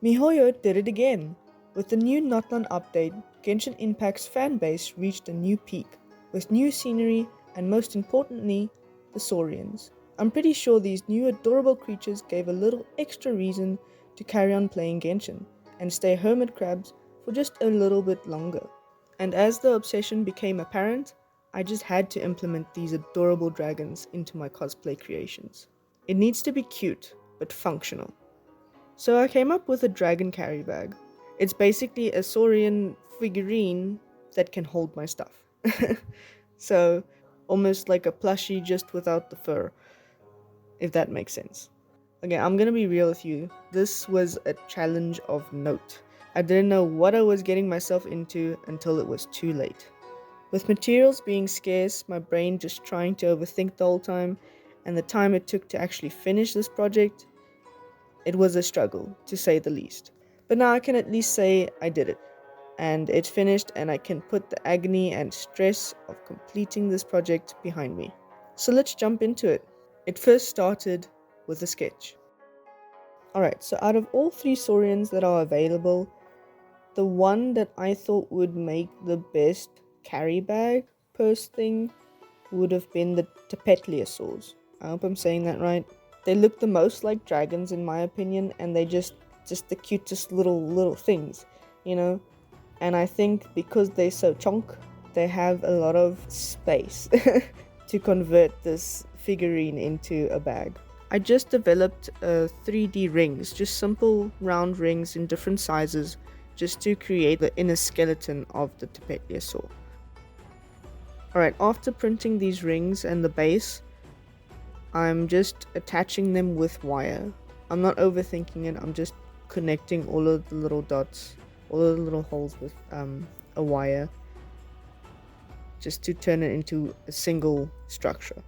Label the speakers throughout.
Speaker 1: MiHoYo did it again! With the new Notland update, Genshin Impact's fanbase reached a new peak, with new scenery and most importantly, the Saurians. I'm pretty sure these new adorable creatures gave a little extra reason to carry on playing Genshin and stay hermit crabs for just a little bit longer. And as the obsession became apparent, I just had to implement these adorable dragons into my cosplay creations. It needs to be cute, but functional. So I came up with a dragon carry bag. It's basically a Saurian figurine that can hold my stuff. So, almost like a plushie just without the fur, if that makes sense. Okay, I'm gonna be real with you. This was a challenge of note. I didn't know what I was getting myself into until it was too late. With materials being scarce, my brain just trying to overthink the whole time, and the time it took to actually finish this project, it was a struggle, to say the least. But now I can at least say I did it. And it's finished, and I can put the agony and stress of completing this project behind me. So let's jump into it. It first started with a sketch. Alright, so out of all three Saurians that are available, the one that I thought would make the best carry bag purse thing would have been the Tapetliasaurs. I hope I'm saying that right. They look the most like dragons in my opinion, and they just the cutest little things, you know? And I think because they're so chonk, they have a lot of space to convert this figurine into a bag. I just developed 3D rings, just simple round rings in different sizes, just to create the inner skeleton of the Tapetliasaur. Alright, after printing these rings and the base, I'm just attaching them with wire. I'm not overthinking it, I'm just connecting all of the little dots, all of the little holes with a wire, just to turn it into a single structure.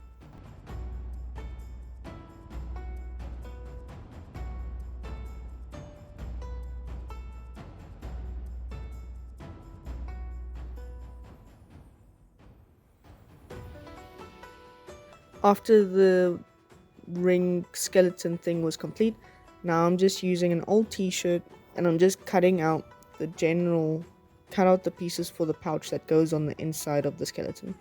Speaker 1: After the ring skeleton thing was complete, now I'm just using an old t-shirt and I'm just cutting out the pieces for the pouch that goes on the inside of the skeleton.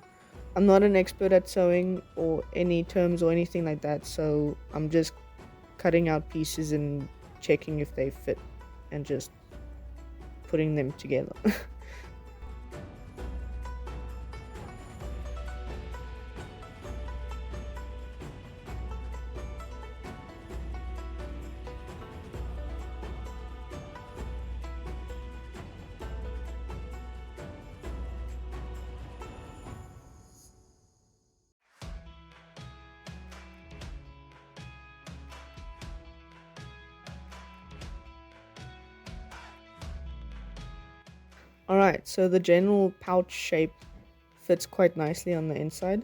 Speaker 1: I'm not an expert at sewing or any terms or anything like that, so I'm just cutting out pieces and checking if they fit and just putting them together. Alright, so the general pouch shape fits quite nicely on the inside.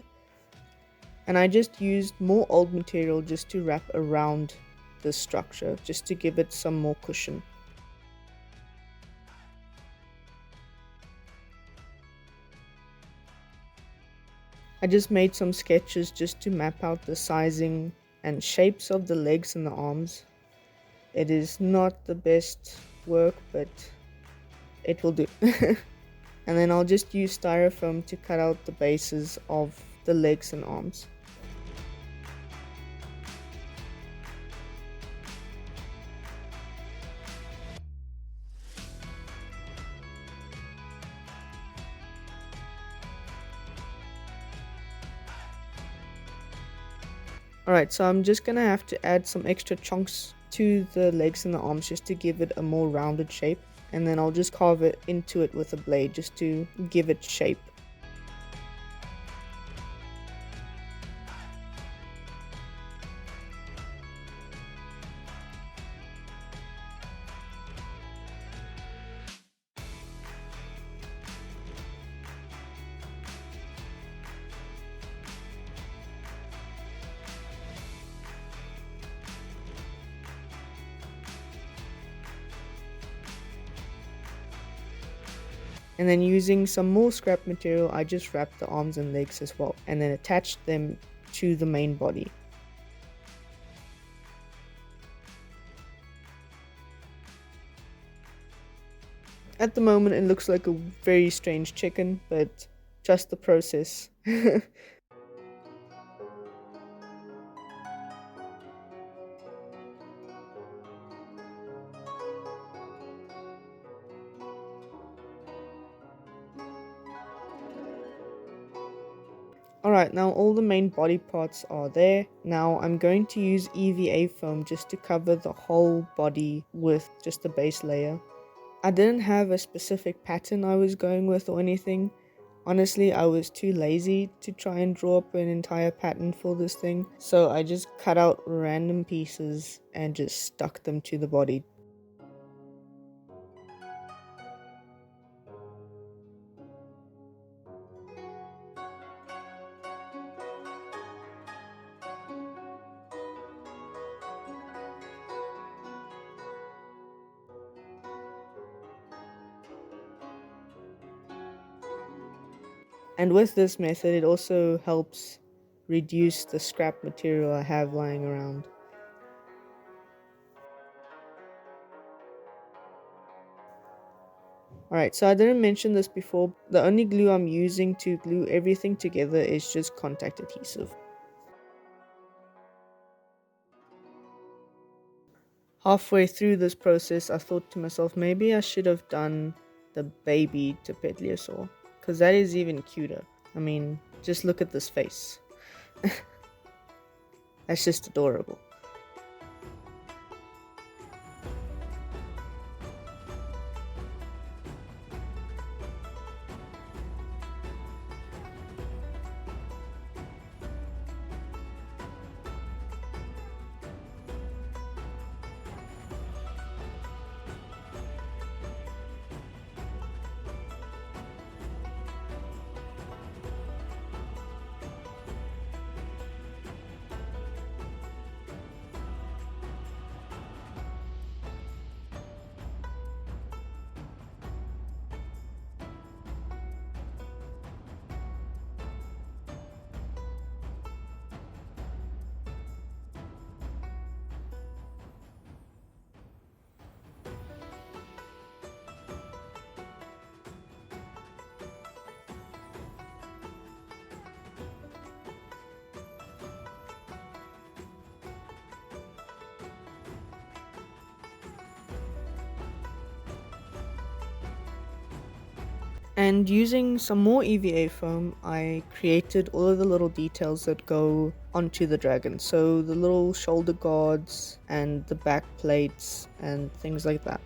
Speaker 1: And I just used more old material just to wrap around this structure, just to give it some more cushion. I just made some sketches just to map out the sizing and shapes of the legs and the arms. It is not the best work, but it will do. And then I'll just use styrofoam to cut out the bases of the legs and arms. Alright, so I'm just gonna have to add some extra chunks to the legs and the arms just to give it a more rounded shape. And then I'll just carve it into it with a blade just to give it shape. And then using some more scrap material, I just wrapped the arms and legs as well, and then attached them to the main body. At the moment it looks like a very strange chicken, but trust the process. Alright, now all the main body parts are there. Now I'm going to use EVA foam just to cover the whole body with just the base layer. I didn't have a specific pattern I was going with or anything. Honestly, I was too lazy to try and draw up an entire pattern for this thing, so I just cut out random pieces and just stuck them to the body. And with this method, it also helps reduce the scrap material I have lying around. Alright, so I didn't mention this before. The only glue I'm using to glue everything together is just contact adhesive. Halfway through this process, I thought to myself, maybe I should have done the baby to Petliasaur, because that is even cuter. I mean, just look at this face. That's just adorable. And using some more EVA foam, I created all of the little details that go onto the dragon. So the little shoulder guards and the back plates and things like that.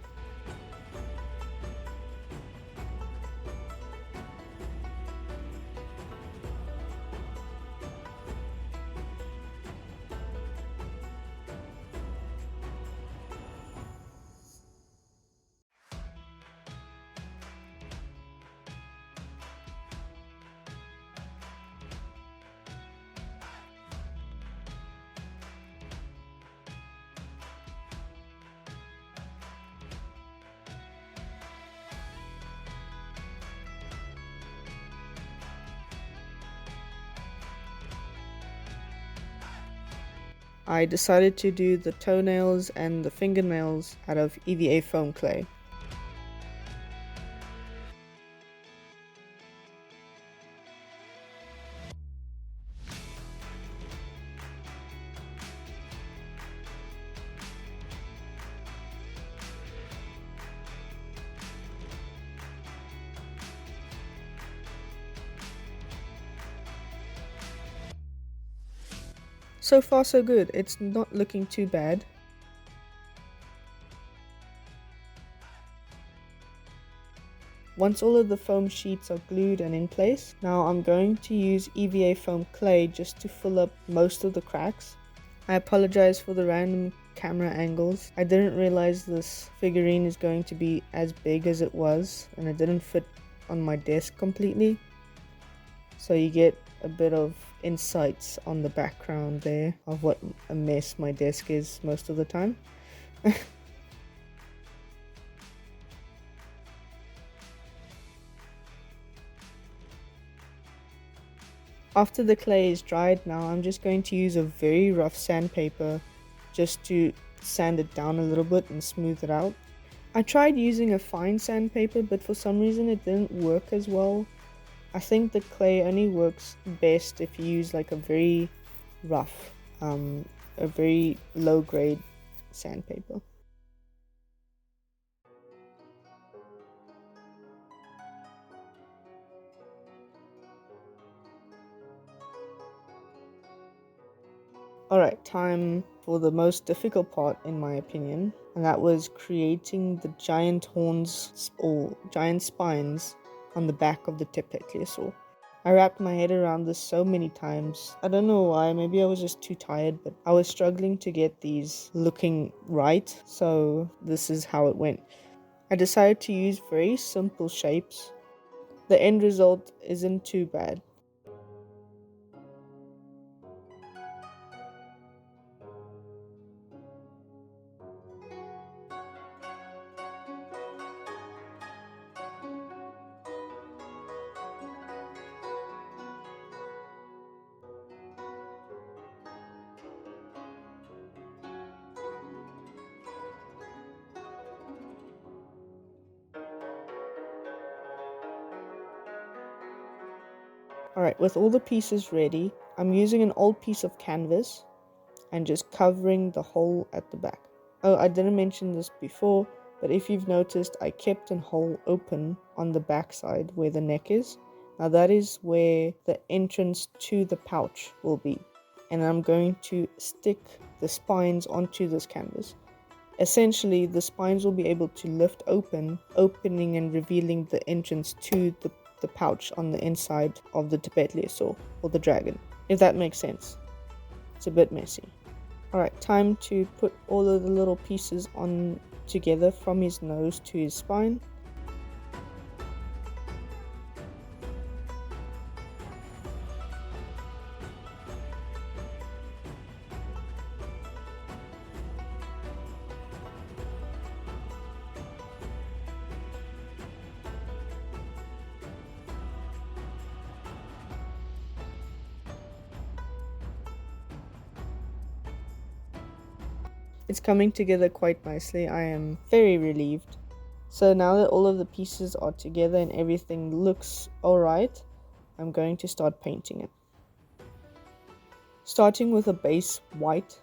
Speaker 1: I decided to do the toenails and the fingernails out of EVA foam clay. So far so good, it's not looking too bad. Once all of the foam sheets are glued and in place, now I'm going to use EVA foam clay just to fill up most of the cracks. I apologize for the random camera angles. I didn't realize this figurine is going to be as big as it was, and it didn't fit on my desk completely. So you get a bit of insights on the background there of what a mess my desk is most of the time. After the clay is dried now, I'm just going to use a very rough sandpaper just to sand it down a little bit and smooth it out. I tried using a fine sandpaper, but for some reason it didn't work as well. I think the clay only works best if you use like a very rough, a very low grade sandpaper. Alright, time for the most difficult part in my opinion, and that was creating the giant horns or giant spines on the back of the Tepetliasaur. I wrapped my head around this so many times. I don't know why, maybe I was just too tired, but I was struggling to get these looking right, so this is how it went. I decided to use very simple shapes. The end result isn't too bad. Alright, with all the pieces ready, I'm using an old piece of canvas and just covering the hole at the back. Oh, I didn't mention this before, but if you've noticed, I kept a hole open on the back side where the neck is. Now that is where the entrance to the pouch will be. And I'm going to stick the spines onto this canvas. Essentially, the spines will be able to lift open, opening and revealing the entrance to the pouch on the inside of the Tepetliasaur or the dragon, if that makes sense. It's a bit messy. Alright, time to put all of the little pieces on together from his nose to his spine. It's coming together quite nicely. I am very relieved. So now that all of the pieces are together and everything looks alright, I'm going to start painting it. Starting with a base white.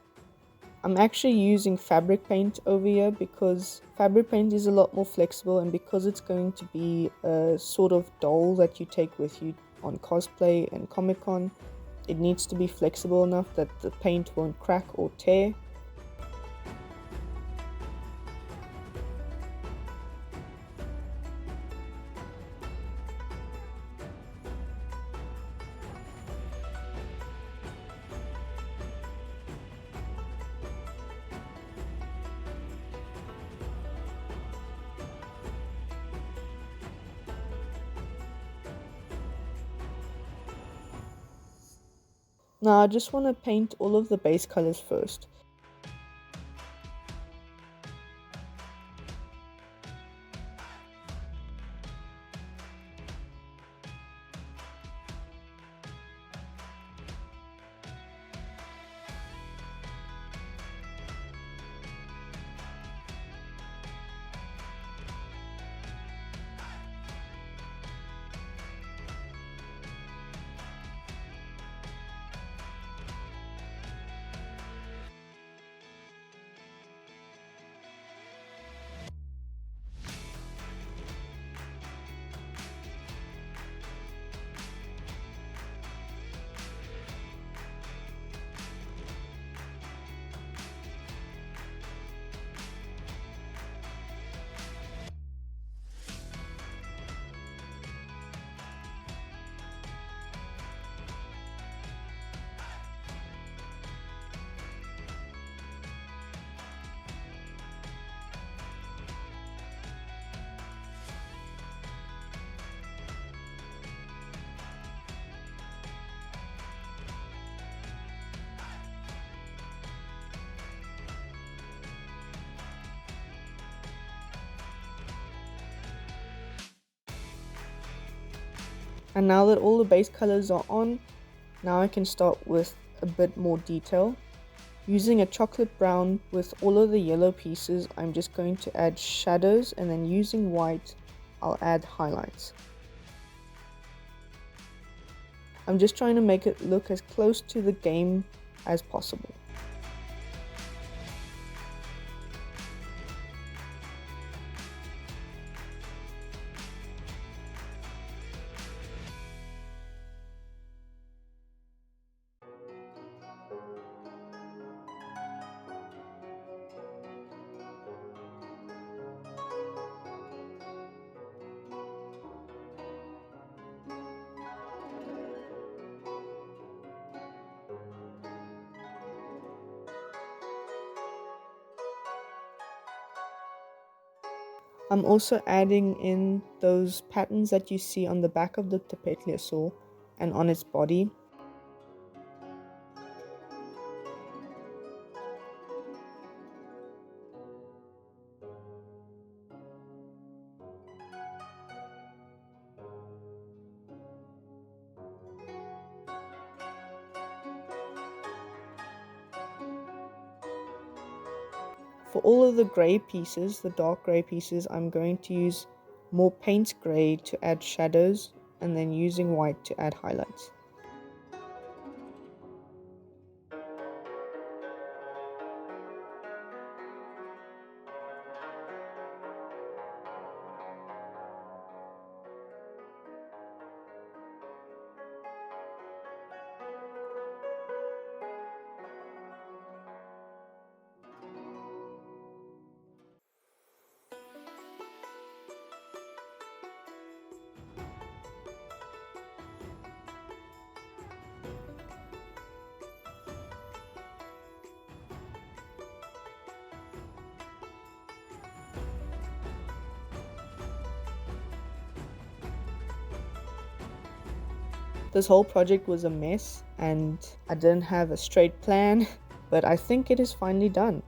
Speaker 1: I'm actually using fabric paint over here because fabric paint is a lot more flexible, and because it's going to be a sort of doll that you take with you on cosplay and Comic-Con, it needs to be flexible enough that the paint won't crack or tear. Now I just want to paint all of the base colors first. And now that all the base colors are on, now I can start with a bit more detail. Using a chocolate brown with all of the yellow pieces, I'm just going to add shadows, and then using white, I'll add highlights. I'm just trying to make it look as close to the game as possible. I'm also adding in those patterns that you see on the back of the tapetliasaur and on its body. For all of the grey pieces, the dark grey pieces, I'm going to use more paint grey to add shadows, and then using white to add highlights. This whole project was a mess and I didn't have a straight plan, but I think it is finally done.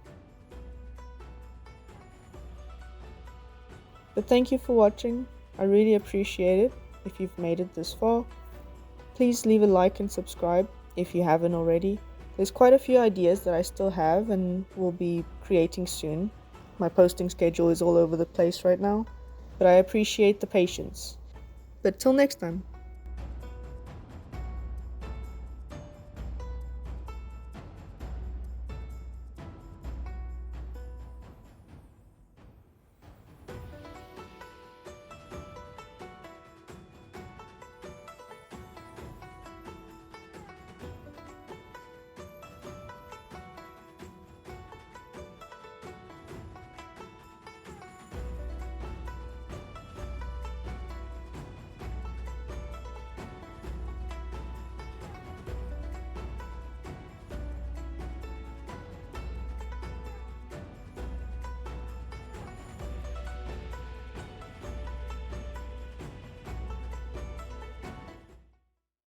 Speaker 1: But thank you for watching. I really appreciate it. If you've made it this far, please leave a like and subscribe if you haven't already. There's quite a few ideas that I still have and will be creating soon. My posting schedule is all over the place right now, but I appreciate the patience. But till next time.